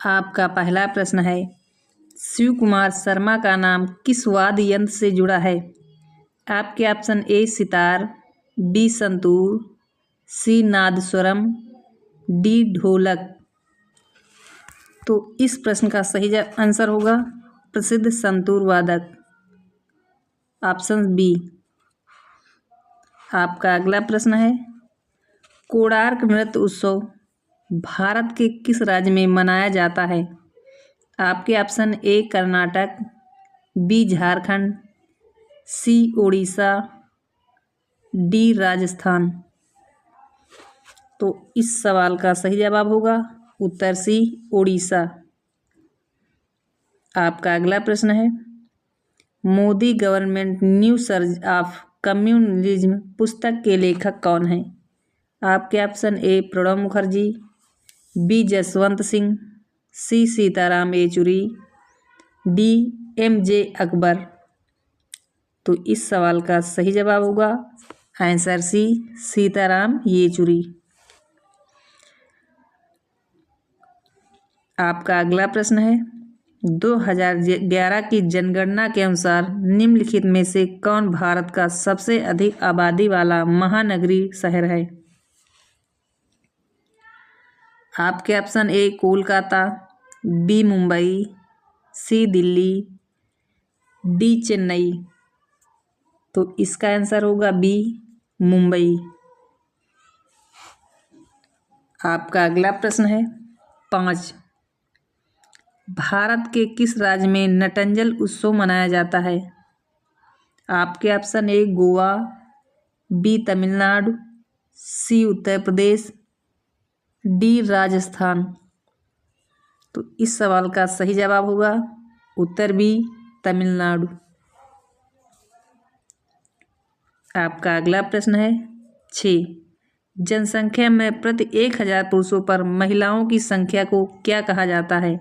आपका पहला प्रश्न है, शिव कुमार शर्मा का नाम किस वाद्य यंत्र से जुड़ा है? आपके option A sitar, B santoor, C nadaswaram, D dholak. तो इस प्रश्न का सही आंसर होगा प्रसिद्ध संतूर वादक, ऑप्शन बी। आपका अगला प्रश्न है, कोणार्क नृत्य उत्सव भारत के किस राज्य में मनाया जाता है? आपके option A Karnataka, B Jharkhand, C Orissa, D Rajasthan. तो इस सवाल का सही जवाब होगा उत्तर सी उड़ीसा। आपका अगला प्रश्न है, Modi government new surge of communalism पुस्तक के लेखक कौन हैं? आपके option A Pranab Mukherjee, B Jaswant Singh, C Sitaram Yechury, D MJ. Akbar. तो इस सवाल का सही जवाब होगा आंसर सी सीताराम येचुरी। आपका अगला प्रश्न है, 2011 की जनगणना के अनुसार निम्नलिखित में से कौन भारत का सबसे अधिक आबादी वाला महानगरीय शहर है? आपके option A Kolkata, B Mumbai, C Delhi, D Chennai. तो इसका आंसर होगा बी मुंबई। आपका अगला प्रश्न है 5, भारत के किस राज्य में नटंजल उत्सव मनाया जाता है? आपके option A Goa, B Tamil Nadu, C Uttar Pradesh, D Rajasthan. तो इस सवाल का सही जवाब होगा उत्तर बी तमिलनाडु। आपका अगला प्रश्न है 6, जनसंख्या में प्रति 1000 पुरुषों पर महिलाओं की संख्या को क्या कहा जाता है?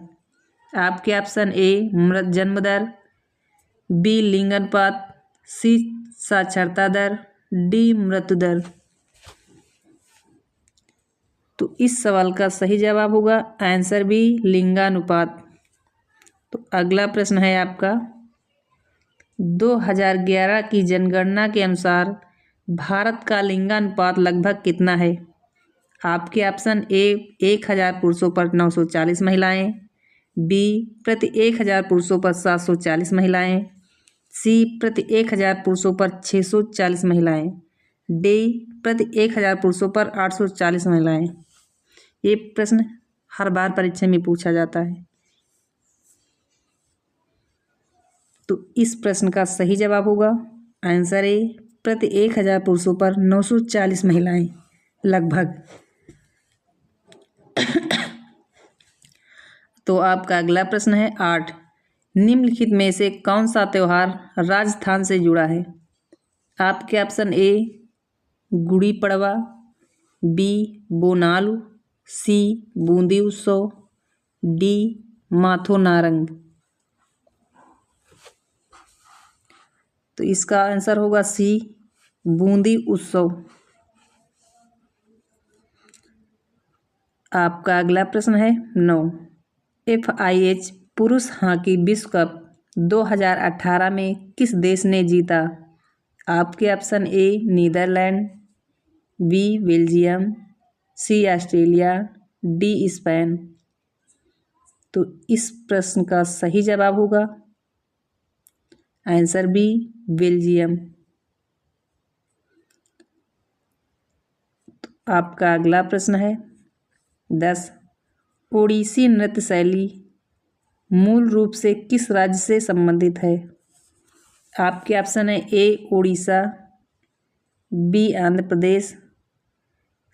आपके ऑप्शन ए मृत जन्म दर, बी लिंग अनुपात, सी साक्षरता दर, डी मृत्यु दर। तो इस सवाल का सही जवाब होगा आंसर बी लिंगानुपात। तो अगला प्रश्न है आपका 2011 की जनगणना के अनुसार भारत का लिंगानुपात लगभग कितना है? आपके ऑप्शन ए 1000 पुरुषों पर 940 महिलाएं, बी प्रति 1000 पुरुषों पर 740 महिलाएं, सी प्रति 1000 पुरुषों पर 640 महिलाएं, डी प्रति 1000 पुरुषों पर 840 महिलाएं। ये प्रश्न हर बार परीक्षा में पूछा जाता है। तो इस प्रश्न का सही जवाब होगा आंसर ए प्रति 1000 पुरुषों पर 940 महिलाएं लगभग। तो आपका अगला प्रश्न है 8, निम्नलिखित में से कौन सा त्यौहार राजस्थान से जुड़ा है? आपके option a Gudi Padwa, b Bonalu, c Bundi उत्सव, डी माथो नारंग। तो इसका आंसर होगा सी बूंदी उत्सव। आपका अगला प्रश्न है 9, FIH पुरुष हॉकी विश्व कप 2018 में किस देश ने जीता? आपके option A Netherlands, B Belgium, C Australia, D Spain. तो इस प्रश्न का सही जवाब होगा आंसर बी बेल्जियम। आपका अगला प्रश्न है 10, ओडिसी नृत्य शैली मूल रूप से किस राज्य से संबंधित है? आपके ऑप्शन है ए उड़ीसा, बी आंध्र प्रदेश,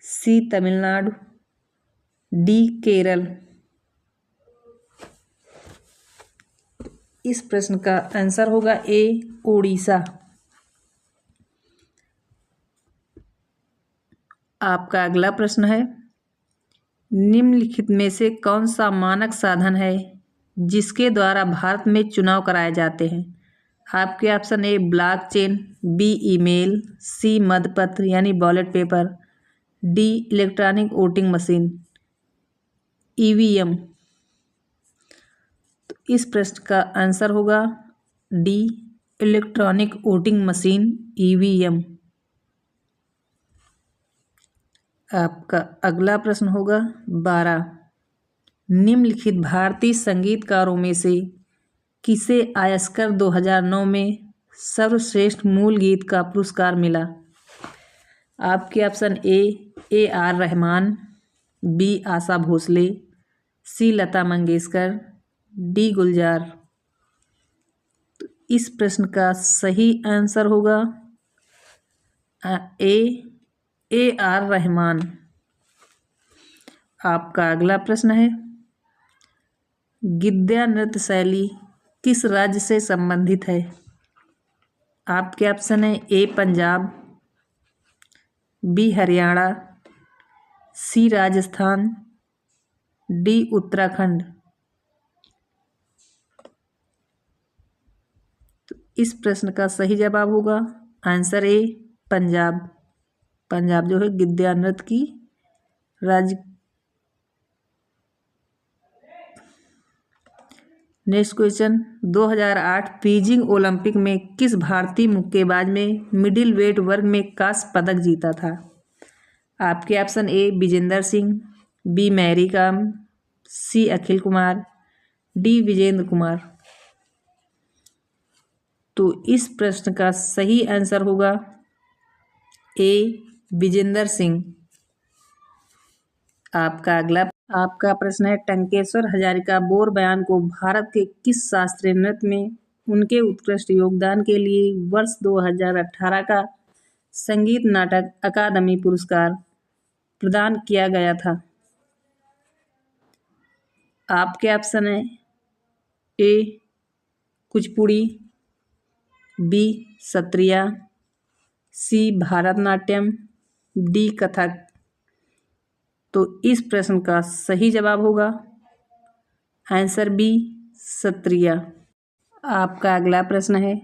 सी तमिलनाडु, डी केरल। इस प्रश्न का आंसर होगा ए उड़ीसा। आपका अगला प्रश्न है, निम्नलिखित में से कौन सा मानक साधन है जिसके द्वारा भारत में चुनाव कराए जाते हैं? आपके option a blockchain, b email, c मतपत्र यानी ballot paper, d electronic voting machine EVM। इस प्रश्न का आंसर होगा d, electronic voting machine EVM. आपका अगला प्रश्न होगा 12। निम्नलिखित भारतीय संगीतकारों में से किसे ऑस्कर 2009 में सर्वश्रेष्ठ मूल गीत का पुरस्कार मिला? आपके option a R Rahman, b Asha Bhosle, c Lata Mangeshkar, d Gulzar. तो इस प्रश्न का सही आंसर होगा ए आर रहमान। आपका अगला प्रश्न है, गिद्दा नृत्य शैली किस राज्य से संबंधित है? आपके ऑप्शन है ए पंजाब, बी हरियाणा, सी राजस्थान, डी उत्तराखंड। तो इस प्रश्न का सही जवाब होगा आंसर ए पंजाब। पंजाब जो है गिद्दा नृत्य की राज्य। नेक्स्ट क्वेश्चन, 2008 बीजिंग ओलंपिक में किस भारतीय मुक्केबाज में मिडिल वेट वर्ग में कांस्य पदक जीता था? आपके option A Vijender Singh, B Mary Kom, C Akhil Kumar, D Vijender Kumar. तो इस प्रश्न का सही आंसर होगा ए विजेंदर सिंह। आपका प्रश्न है, टंकेश्वर हजारिका बोर बयान को भारत के किस शास्त्रीय नृत्य में उनके उत्कृष्ट योगदान के लिए वर्ष 2018 का संगीत नाटक अकादमी पुरस्कार प्रदान किया गया था? आपके ऑप्शन है ए कुचिपुड़ी, बी सत्रिया, सी भारतनाट्यम, डी कथक। तो इस प्रश्न का सही जवाब होगा आंसर बी सत्रिया। आपका अगला प्रश्न है,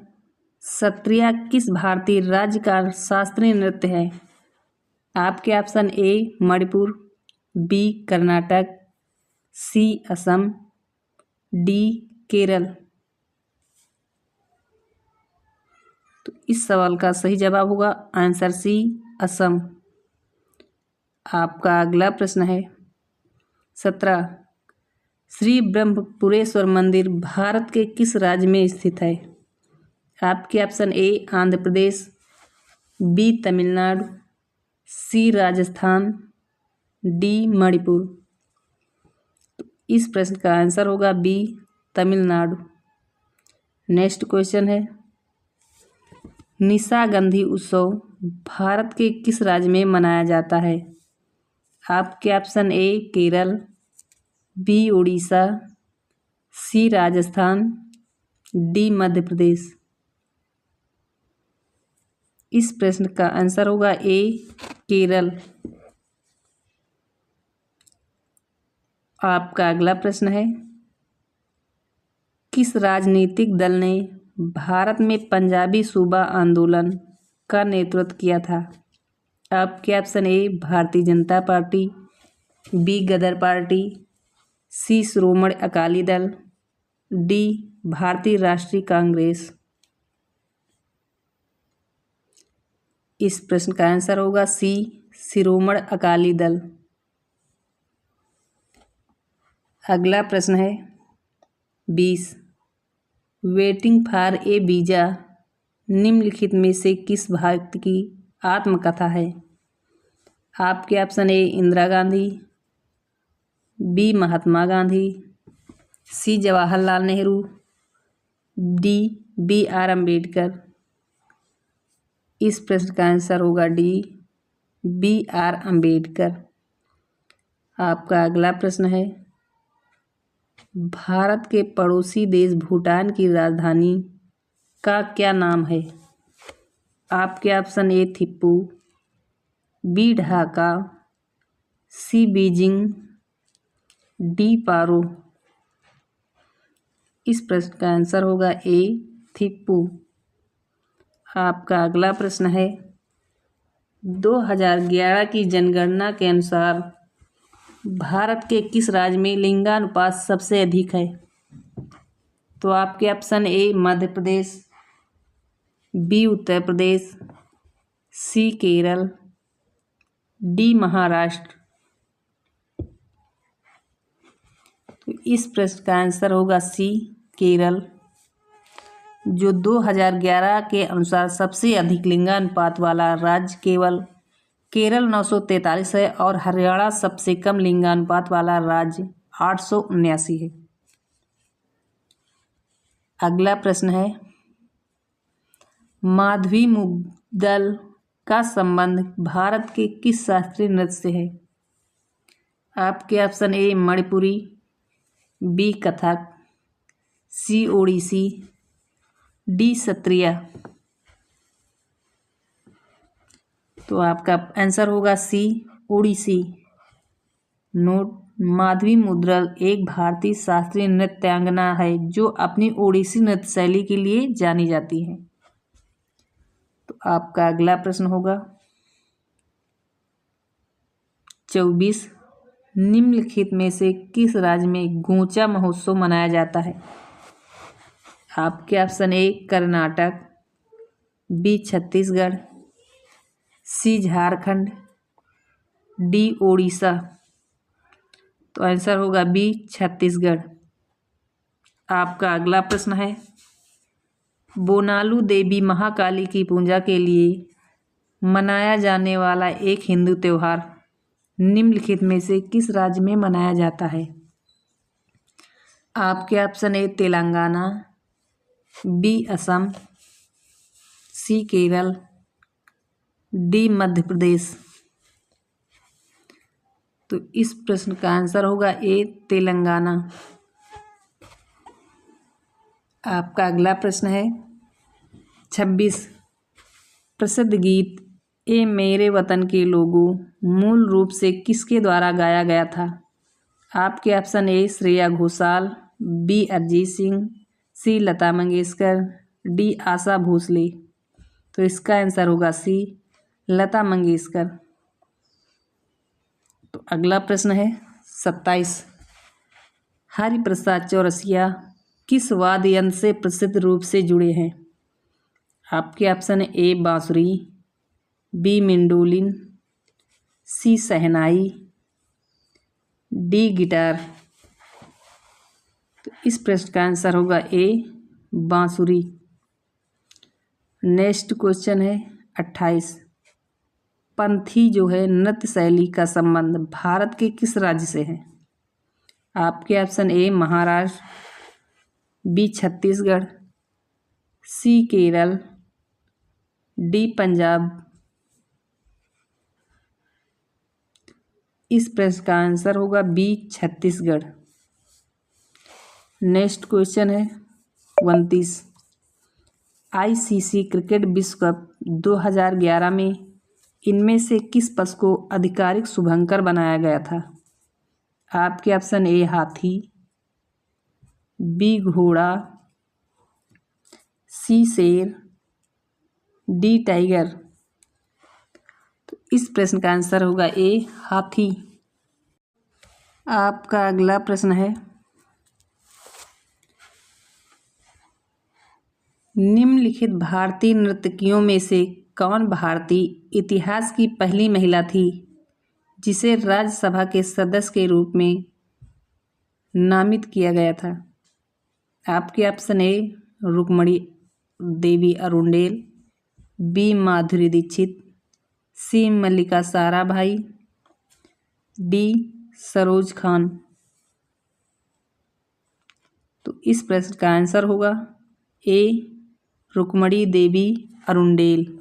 सत्रिया किस भारतीय राज्य का शास्त्रीय नृत्य है? आपके option A Manipur, B Karnataka, C Assam, D Kerala. तो इस सवाल का सही जवाब होगा आंसर सी असम। आपका अगला प्रश्न है 17। श्री ब्रह्मपुरेश्वर मंदिर भारत के किस राज्य में स्थित है? आपके option A Andhra Pradesh, B Tamil Nadu, C Rajasthan, D Manipur. तो इस प्रश्न का आंसर होगा बी तमिलनाडु। नेक्स्ट क्वेश्चन है, निशागंधी उत्सव भारत के किस राज्य में मनाया जाता है? आपके option a Kerala, b Orissa, c Rajasthan, d Madhya Pradesh. इस प्रश्न का आंसर होगा ए केरल। आपका अगला प्रश्न है, किस राजनीतिक दल ने भारत में पंजाबी सूबा आंदोलन का नेतृत्व किया था? आपके ऑप्शन ए भारतीय जनता पार्टी, बी गदर पार्टी, सी शिरोमणि अकाली दल, डी भारतीय राष्ट्रीय कांग्रेस। इस प्रश्न का आंसर होगा सी शिरोमणि अकाली दल। अगला प्रश्न है 20। वेटिंग फॉर ए वीजा निम्नलिखित में से किस व्यक्ति की आत्मकथा है? आपके option A Indira Gandhi, B Mahatma Gandhi, C Jawaharlal Nehru, D B R Ambedkar. इस प्रश्न का आंसर होगा डी बी आर अम्बेडकर। आपका अगला प्रश्न है, भारत के पड़ोसी देश भूटान की राजधानी का क्या नाम है? आपके option a Thimphu, b Dhaka, c Beijing, d Paro. इस प्रश्न का आंसर होगा ए थिम्पू। आपका अगला प्रश्न है, 2011 की जनगणना के अनुसार भारत के किस राज्य में लिंगानुपात सबसे अधिक है? तो आपके option A Madhya Pradesh, B Uttar Pradesh, C Kerala, D Maharashtra. तो इस प्रश्न का आंसर होगा सी केरल, जो 2011 के अनुसार सबसे अधिक लिंगानुपात वाला राज्य केरल 943 है और हरियाणा सबसे कम लिंगानुपात वाला राज्य 879 है। अगला प्रश्न है, माधवी मुद्गल का संबंध भारत के किस शास्त्रीय नृत्य से है? आपके option A Manipuri, B Kathak, C Odissi, D Sattriya. तो आपका आंसर होगा सी ओडिसी। नोट, माधवी मुद्गल एक भारतीय शास्त्रीय नृत्यांगना है जो अपनी ओडिसी नृत्य शैली के लिए जानी जाती है। तो आपका अगला प्रश्न होगा 24, निम्नलिखित में से किस राज्य में गोंचा महोत्सव मनाया जाता है? आपके option A Karnataka, B Chhattisgarh, C Jharkhand, D Odisha. तो आंसर होगा बी छत्तीसगढ़। आपका अगला प्रश्न है, बोनालू देवी महाकाली की पूजा के लिए मनाया जाने वाला एक हिंदू त्योहार निम्नलिखित में से किस राज्य में मनाया जाता है? आपके option a Telangana, b Assam, c Kerala, d Madhya Pradesh. तो इस प्रश्न का आंसर होगा ए तेलंगाना। आपका अगला प्रश्न है 26, प्रसिद्ध गीत ए मेरे वतन के लोगों मूल रूप से किसके द्वारा गाया गया था? आपके option a Shreya Ghoshal, b Arijit Singh, c Lata Mangeshkar, d Asha Bhosle. तो इसका आंसर होगा सी लता मंगेशकर। तो अगला प्रश्न है 27, हरिप्रसाद चौरसिया किस वाद्य यंत्र से प्रसिद्ध रूप से जुड़े हैं? आपके ऑप्शन ए बांसुरी, बी मेंडोलिन, सी शहनाई, डी गिटार। तो इस प्रश्न का आंसर होगा ए बांसुरी। नेक्स्ट क्वेश्चन है 28, पंथी जो है नृत्य शैली का संबंध भारत के किस राज्य से है? आपके option A Maharashtra, B Chhattisgarh, C Kerala, D Punjab. इस प्रश्न का आंसर होगा बी छत्तीसगढ़। नेक्स्ट क्वेश्चन है 29, आईसीसी क्रिकेट विश्व कप 2011 में इनमें से किस पशु को आधिकारिक शुभंकर बनाया गया था? आपके ऑप्शन ए हाथी, बी घोड़ा, सी शेर, डी टाइगर। तो इस प्रश्न का आंसर होगा ए हाथी। आपका अगला प्रश्न है, निम्नलिखित भारतीय नर्तकियों में से कौन भारतीय इतिहास की पहली महिला थी जिसे राज्यसभा के सदस्य के रूप में नामित किया गया था? आपके option A Rukmini Devi Arundale, B Madhuri Dixit, C Mallika Sarabhai, D Saroj Khan. तो इस प्रश्न का आंसर होगा ए रुक्मणी देवी अरुंडेल।